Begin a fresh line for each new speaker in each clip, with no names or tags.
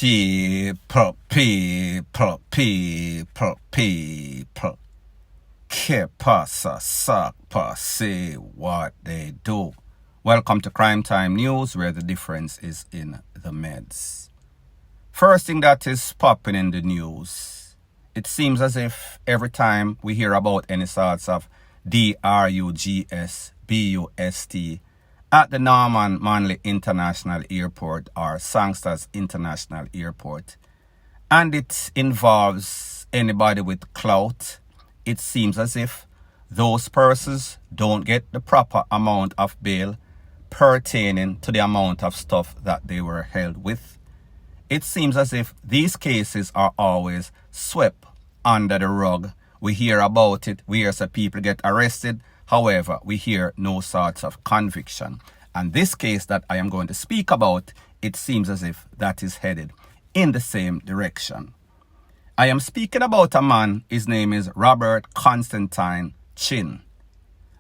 People. Que pasa, sakpa, say what they do. Welcome to Crime Time News, where the difference is in the meds. First thing that is popping in the news. It seems as if every time we hear about any sorts of DRUGS, BUST at the Norman Manley International Airport or Sangsters International Airport, and it involves anybody with clout, it seems as if those persons don't get the proper amount of bail pertaining to the amount of stuff that they were held with. It seems as if these cases are always swept under the rug. We hear about it, we hear some people get arrested, however, we hear no sorts of conviction. And this case that I am going to speak about, it seems as if that is headed in the same direction. I am speaking about a man, his name is Robert Constantine Chin.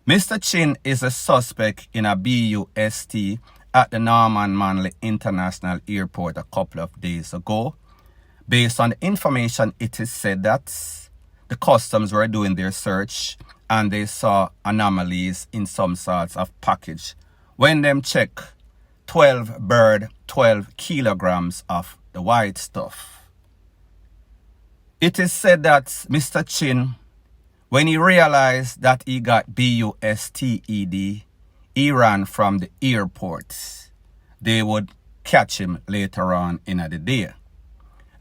Mr. Chin is a suspect in a BUST at the Norman Manley International Airport a couple of days ago. Based on the information, it is said that the customs were doing their search and they saw anomalies in some sorts of package. When them check 12 kilograms of the white stuff. It is said that Mr. Chin, when he realized that he got BUSTED, he ran from the airport. They would catch him later on in the day.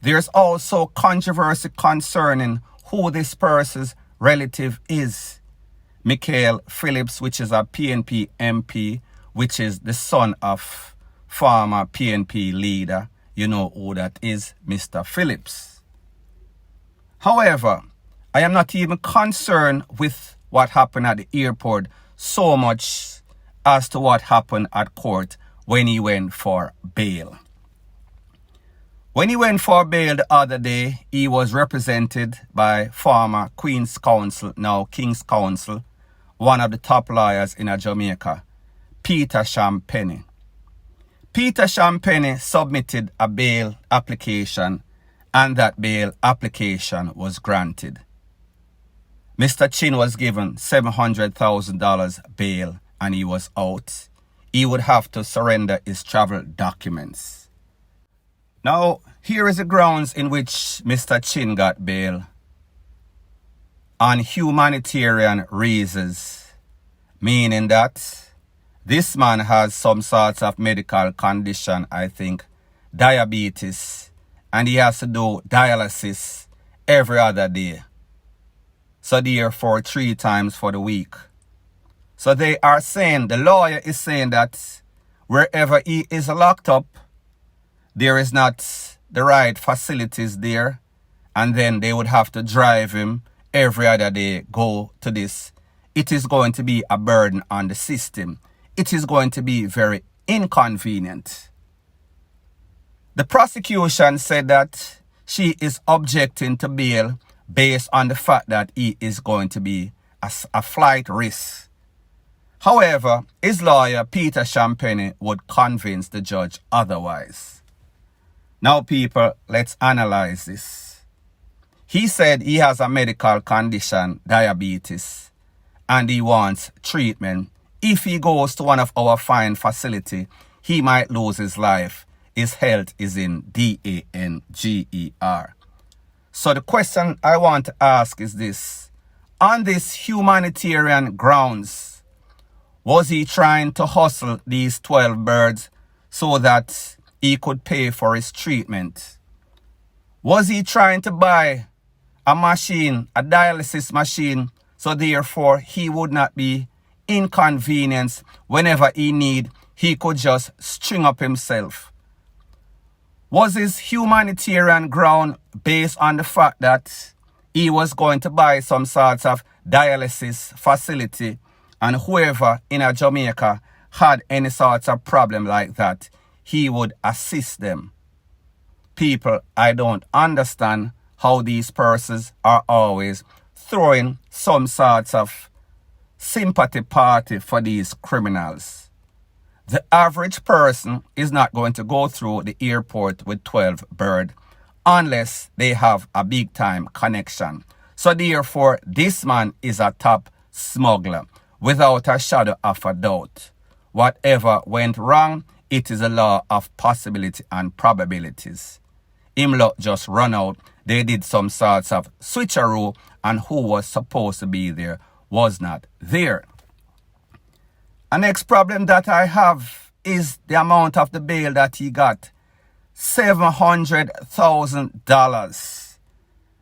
There's also controversy concerning who this person's relative is. Michael Phillips, which is a PNP MP, which is the son of former PNP leader. You know who that is, Mr. Phillips. However, I am not even concerned with what happened at the airport so much as to what happened at court when he went for bail. When he went for bail the other day, he was represented by former Queen's Counsel, now King's Counsel, one of the top lawyers in Jamaica, Peter Champagne. Peter Champagne submitted a bail application and that bail application was granted. Mr. Chin was given $700,000 bail and he was out. He would have to surrender his travel documents. Now, here is the grounds in which Mr. Chin got bail. On humanitarian reasons, meaning that this man has some sort of medical condition, I think, diabetes, and he has to do dialysis every other day. So therefore 3 times for the week. So they are saying, the lawyer is saying that wherever he is locked up, there is not the right facilities there. And then they would have to drive him every other day, go to this. It is going to be a burden on the system. It is going to be very inconvenient. The prosecution said that she is objecting to bail based on the fact that he is going to be a flight risk. However, his lawyer, Peter Champagne, would convince the judge otherwise. Now, people, let's analyze this. He said he has a medical condition, diabetes, and he wants treatment. If he goes to one of our fine facilities, he might lose his life. His health is in danger. So the question I want to ask is this. On this humanitarian grounds, was he trying to hustle these 12 birds so that he could pay for his treatment? Was he trying to buy a machine, a dialysis machine, so therefore he would not be inconvenienced whenever he could just string up himself? Was his humanitarian ground based on the fact that he was going to buy some sorts of dialysis facility, and whoever in Jamaica had any sorts of problem like that, he would assist them? People, I don't understand how these persons are always throwing some sorts of sympathy party for these criminals. The average person is not going to go through the airport with 12 bird unless they have a big time connection. So therefore, this man is a top smuggler without a shadow of a doubt. Whatever went wrong, it is a law of possibility and probabilities. Him lot just run out. They did some sorts of switcheroo, and who was supposed to be there was not there. The next problem that I have is the amount of the bail that he got. $700,000.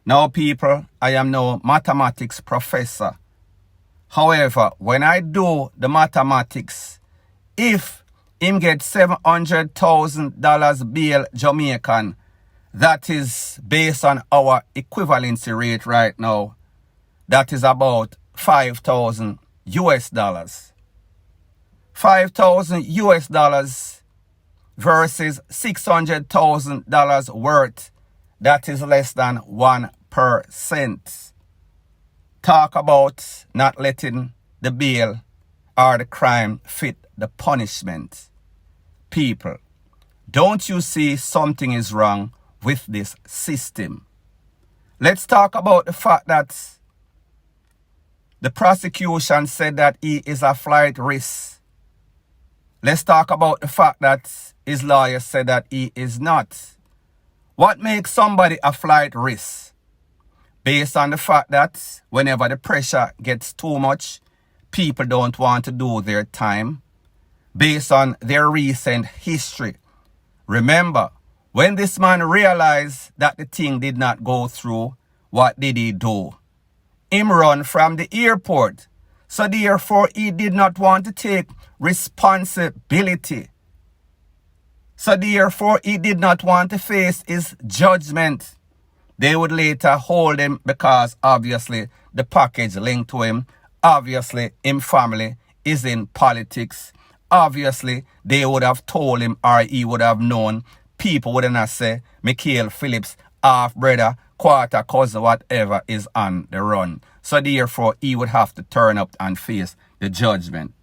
Now people, I am no mathematics professor. However, when I do the mathematics, if him get $700,000 bail Jamaican, that is based on our equivalency rate right now, that is about 5,000 US dollars. 5,000 US dollars versus $600,000 worth, that is less than 1%. Talk about not letting the bail or the crime fit the punishment. People, don't you see something is wrong with this system? Let's talk about the fact that the prosecution said that he is a flight risk. Let's talk about the fact that his lawyer said that he is not. What makes somebody a flight risk? Based on the fact that whenever the pressure gets too much, people don't want to do their time. Based on their recent history. Remember, when this man realized that the thing did not go through, what did he do? Him run from the airport. So therefore, he did not want to take responsibility. So therefore, he did not want to face his judgment. They would later hold him because obviously the package linked to him. Obviously, his family is in politics. Obviously, they would have told him or he would have known. People would not say, Mikhail Phillips, half brother, quarter cousin, whatever is on the run. So therefore, he would have to turn up and face the judgment.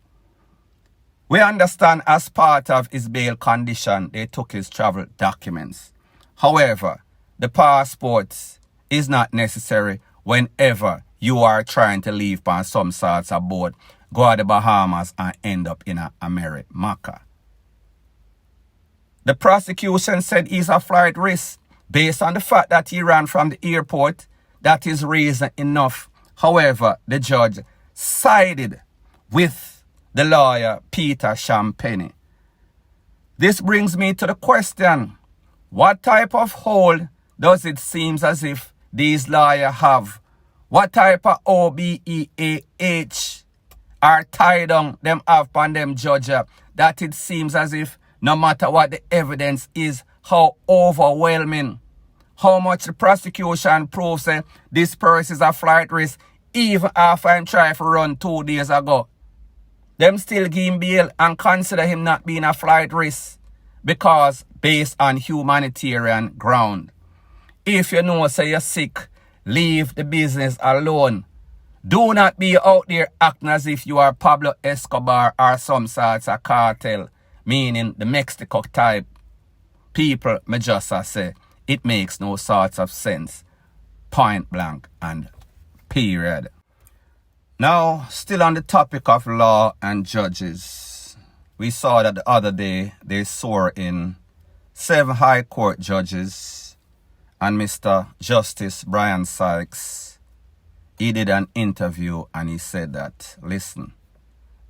We understand as part of his bail condition, they took his travel documents. However, the passport is not necessary whenever you are trying to leave on some sorts of boat, go to the Bahamas and end up in America. The prosecution said he's a flight risk based on the fact that he ran from the airport. That is reason enough. However, the judge sided with the lawyer Peter Champagne. This brings me to the question, what type of hold does it seem as if these lawyers have? What type of OBEAH are tied on them up on them judge that it seems as if no matter what the evidence is, how overwhelming, how much the prosecution proves this person is a flight risk, even after I'm trying to run 2 days ago. Them still give him bail and consider him not being a flight risk because based on humanitarian ground. If you know say you're sick, leave the business alone. Do not be out there acting as if you are Pablo Escobar or some sorts of cartel, meaning the Mexico type. People, me just say, it makes no sorts of sense. Point blank and period. Now, still on the topic of law and judges. We saw that the other day they swore in 7 high court judges and Mr. Justice Brian Sykes. He did an interview and he said that, listen,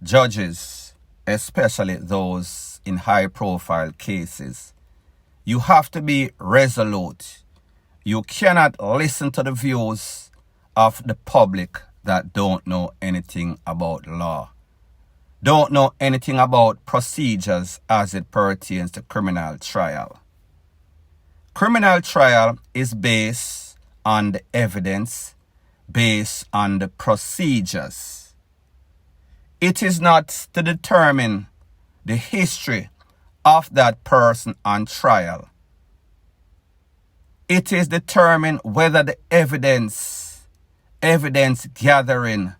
judges, especially those in high profile cases, you have to be resolute. You cannot listen to the views of the public that don't know anything about law, don't know anything about procedures as it pertains to criminal trial. Criminal trial is based on the evidence, based on the procedures. It is not to determine the history of that person on trial. It is determined whether the evidence gathering,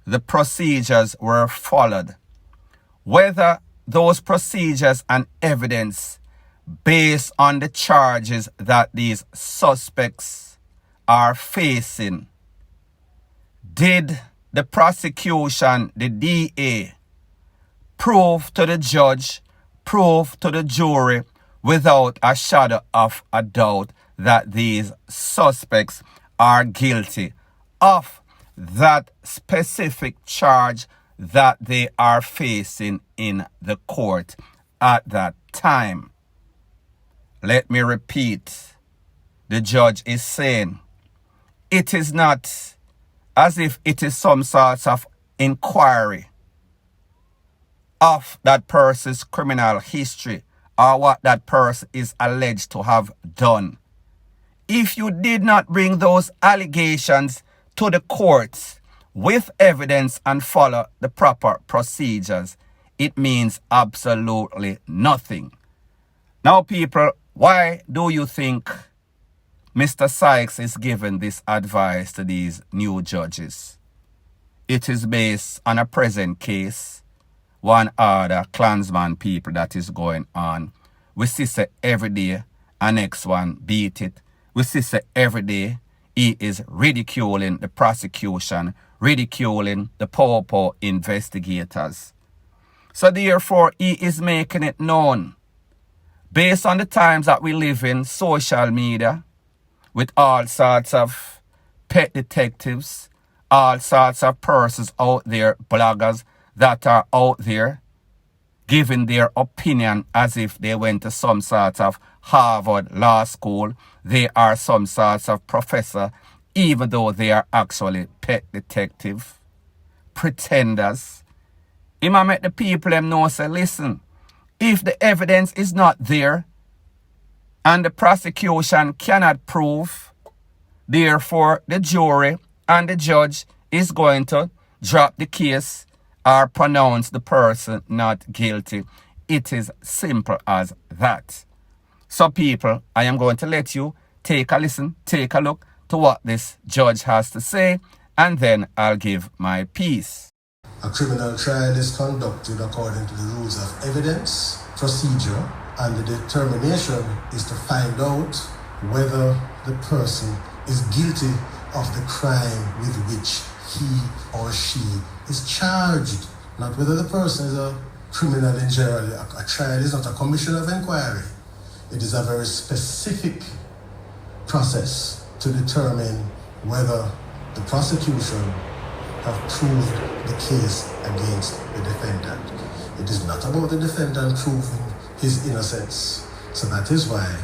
the procedures were followed. Whether those procedures and evidence based on the charges that these suspects are facing? Did the prosecution, the DA, prove to the judge, prove to the jury without a shadow of a doubt that these suspects are guilty of that specific charge that they are facing in the court at that time? Let me repeat. The judge is saying it is not as if it is some sort of inquiry of that person's criminal history or what that person is alleged to have done. If you did not bring those allegations to the courts with evidence and follow the proper procedures, it means absolutely nothing. Now, people, why do you think Mr. Sykes is giving this advice to these new judges? It is based on a present case, one other Klansman people that is going on. We see say every day, a next one beat it. We see say every day, he is ridiculing the prosecution, ridiculing the powerful investigators. So therefore, he is making it known, based on the times that we live in, social media, with all sorts of pet detectives, all sorts of persons out there, bloggers that are out there giving their opinion as if they went to some sort of Harvard law school. They are some sorts of professor, even though they are actually pet detective, pretenders. He might make the people them know, say, listen, if the evidence is not there and the prosecution cannot prove, therefore the jury and the judge is going to drop the case or pronounce the person not guilty. It is simple as that. So people, I am going to let you take a listen, take a look to what this judge has to say, and then I'll give my piece.
A criminal trial is conducted according to the rules of evidence, procedure, and the determination is to find out whether the person is guilty of the crime with which he or she is charged. Not whether the person is a criminal in general. A trial is not a commission of inquiry. It is a very specific process to determine whether the prosecution have proved the case against the defendant. It is not about the defendant proving his innocence. So that is why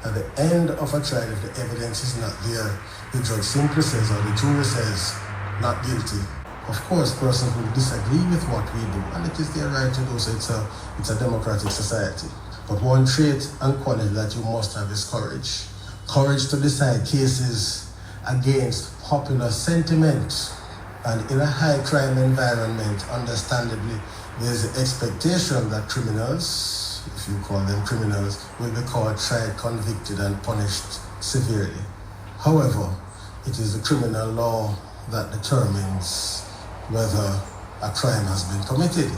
at the end of a trial, if the evidence is not there, the judge simply says, or the jury says, not guilty. Of course, persons will disagree with what we do, and it is their right to do so. It's a democratic society. But one trait and quality that you must have is courage. Courage to decide cases against popular sentiment. And in a high crime environment, understandably, there's the expectation that criminals, if you call them criminals, will be caught, tried, convicted, and punished severely. However, it is the criminal law that determines whether a crime has been committed.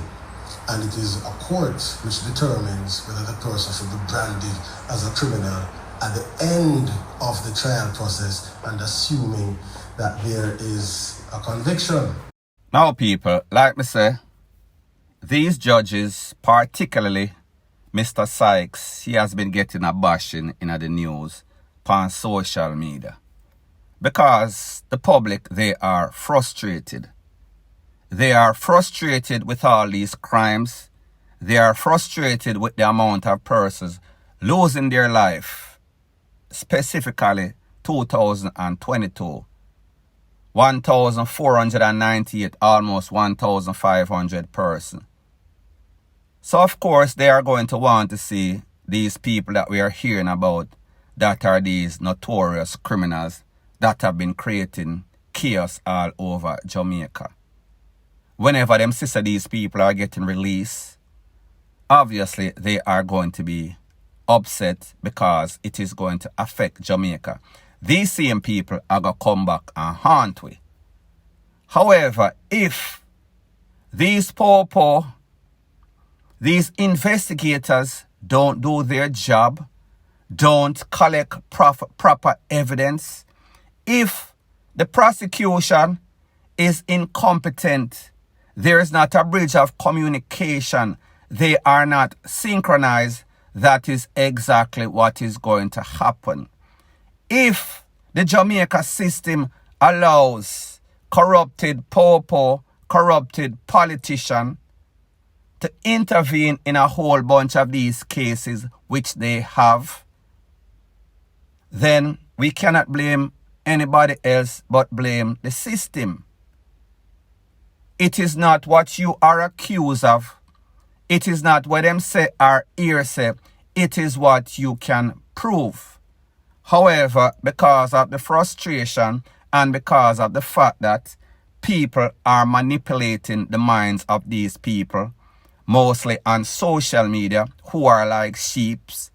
And it is a court which determines whether the person should be branded as a criminal at the end of the trial process and assuming that there is a conviction.
Now people, like me say, these judges, particularly Mr. Sykes, he has been getting a bashing in the news on social media. Because the public, they are frustrated. They are frustrated with all these crimes. They are frustrated with the amount of persons losing their life. Specifically, 2022. 1,498, almost 1,500 persons. So, of course, they are going to want to see these people that we are hearing about that are these notorious criminals that have been creating chaos all over Jamaica. Whenever them see these people are getting released, obviously they are going to be upset because it is going to affect Jamaica. These same people are going to come back and haunt we. However, if these poor, these investigators don't do their job, don't collect proper evidence, if the prosecution is incompetent, there is not a bridge of communication, they are not synchronized, that is exactly what is going to happen. If the Jamaica system allows corrupted popo, corrupted politician to intervene in a whole bunch of these cases, which they have, then we cannot blame anybody else but blame the system. It is not what you are accused of. It is not what them say or hearsay. It is what you can prove. However, because of the frustration and because of the fact that people are manipulating the minds of these people, mostly on social media, who are like sheeps,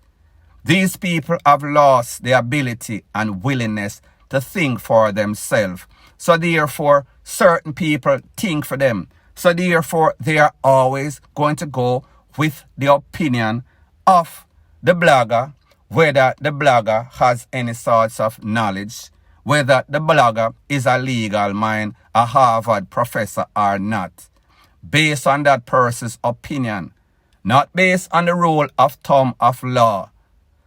these people have lost the ability and willingness to think for themselves. So therefore, certain people think for them. So therefore, they are always going to go with the opinion of the blogger, whether the blogger has any sorts of knowledge, whether the blogger is a legal mind, a Harvard professor or not, based on that person's opinion, not based on the rule of thumb of law.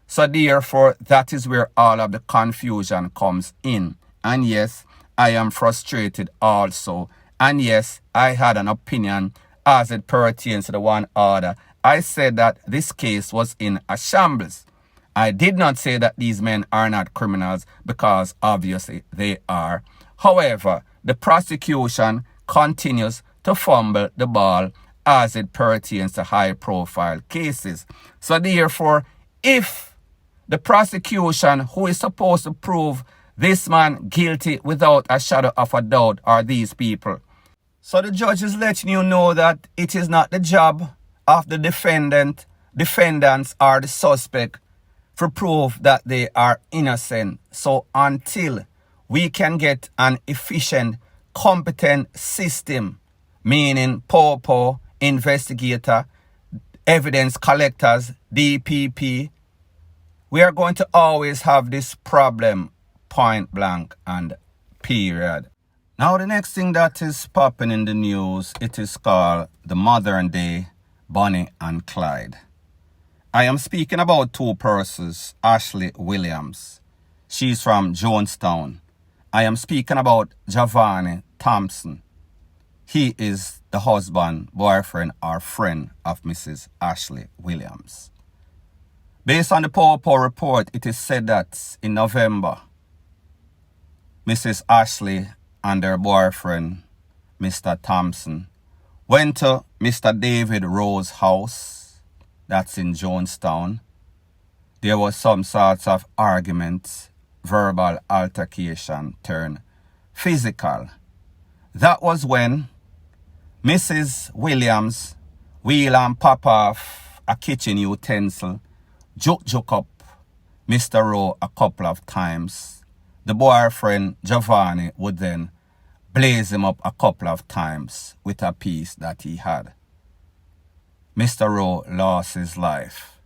So therefore, that is where all of the confusion comes in. And yes, I am frustrated also. And yes, I had an opinion as it pertains to the one order. I said that this case was in a shambles. I did not say that these men are not criminals, because obviously they are. However, the prosecution continues to fumble the ball as it pertains to high-profile cases. So therefore, if the prosecution, who is supposed to prove this man guilty without a shadow of a doubt, are these people, so the judge is letting you know that it is not the job of the defendants or the suspect to prove that they are innocent. So until we can get an efficient, competent system, meaning POPO, investigator, evidence collectors, DPP, we are going to always have this problem, point blank and period. Now the next thing that is popping in the news, it is called the modern day Bonny and Clyde. I am speaking about two persons, Ashley Williams. She's from Jonestown. I am speaking about JA-Bonny Thompson. He is the husband, boyfriend, or friend of Mrs. Ashley Williams. Based on the POPO report, it is said that in November, Mrs. Ashley and her boyfriend, Mr. Thompson, went to Mr. David Rowe's house, that's in Jonestown. There was some sorts of argument, verbal altercation turned physical. That was when Mrs. Williams wheel and pop off a kitchen utensil, juck-up Mr. Rowe a couple of times. The boyfriend, JA-Bonny, would then blaze him up a couple of times with a piece that he had. Mr. Rowe lost his life.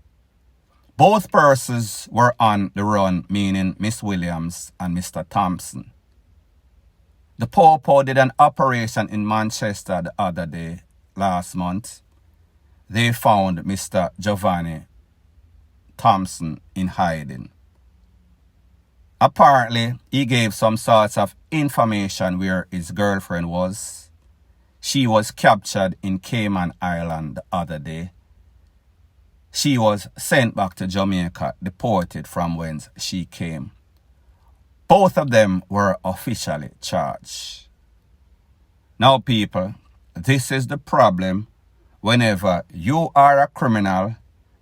Both persons were on the run, meaning Miss Williams and Mr. Thompson. The POPO did an operation in Manchester the other day, last month. They found Mr. JA-Bonny Thompson in hiding. Apparently, he gave some sorts of information where his girlfriend was. She was captured in Cayman Island the other day. She was sent back to Jamaica, deported from whence she came. Both of them were officially charged. Now, people, this is the problem whenever you are a criminal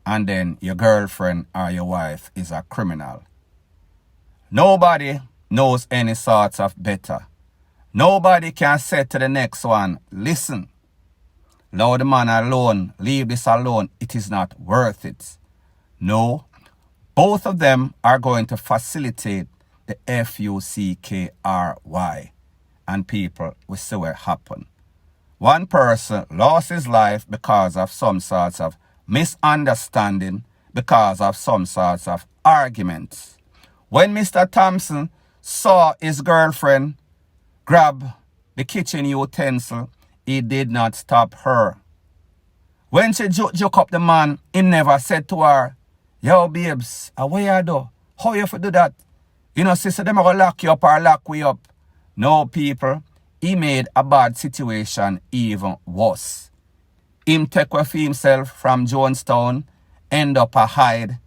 and then your girlfriend or your wife is a criminal. Nobody knows any sorts of better. Nobody can say to the next one, listen, allow the man alone, leave this alone, it is not worth it. No, both of them are going to facilitate the FUCKRY, and people will see what happen. One person lost his life because of some sorts of misunderstanding, because of some sorts of arguments. When Mr. Thompson saw his girlfriend grab the kitchen utensil, he did not stop her. When she juke up the man, he never said to her, "Yo, babes, what you do? How you do that? You know, sister, them are going to lock you up or lock we up." No, people, he made a bad situation even worse. Him take away himself from Jonestown, end up a hide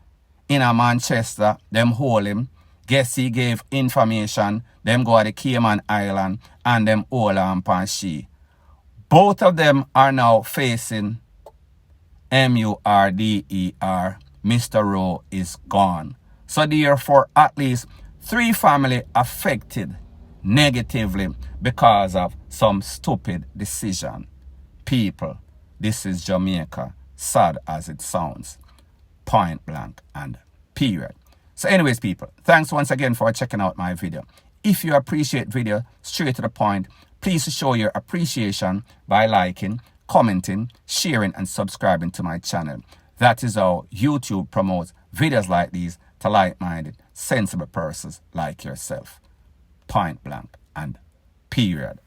in a Manchester, them hold him. Guess he gave information, them go to the Cayman Island, and them hold on pan she. Both of them are now facing MURDER. Mr. ROWE is gone. So therefore, at least 3 families affected negatively because of some stupid decision. People, this is Jamaica, sad as it sounds. Point blank and period. So anyways, people, thanks once again for checking out my video. If you appreciate video straight to the point, please show your appreciation by liking, commenting, sharing, and subscribing to my channel. That is how YouTube promotes videos like these to like-minded, sensible persons like yourself. Point blank and period.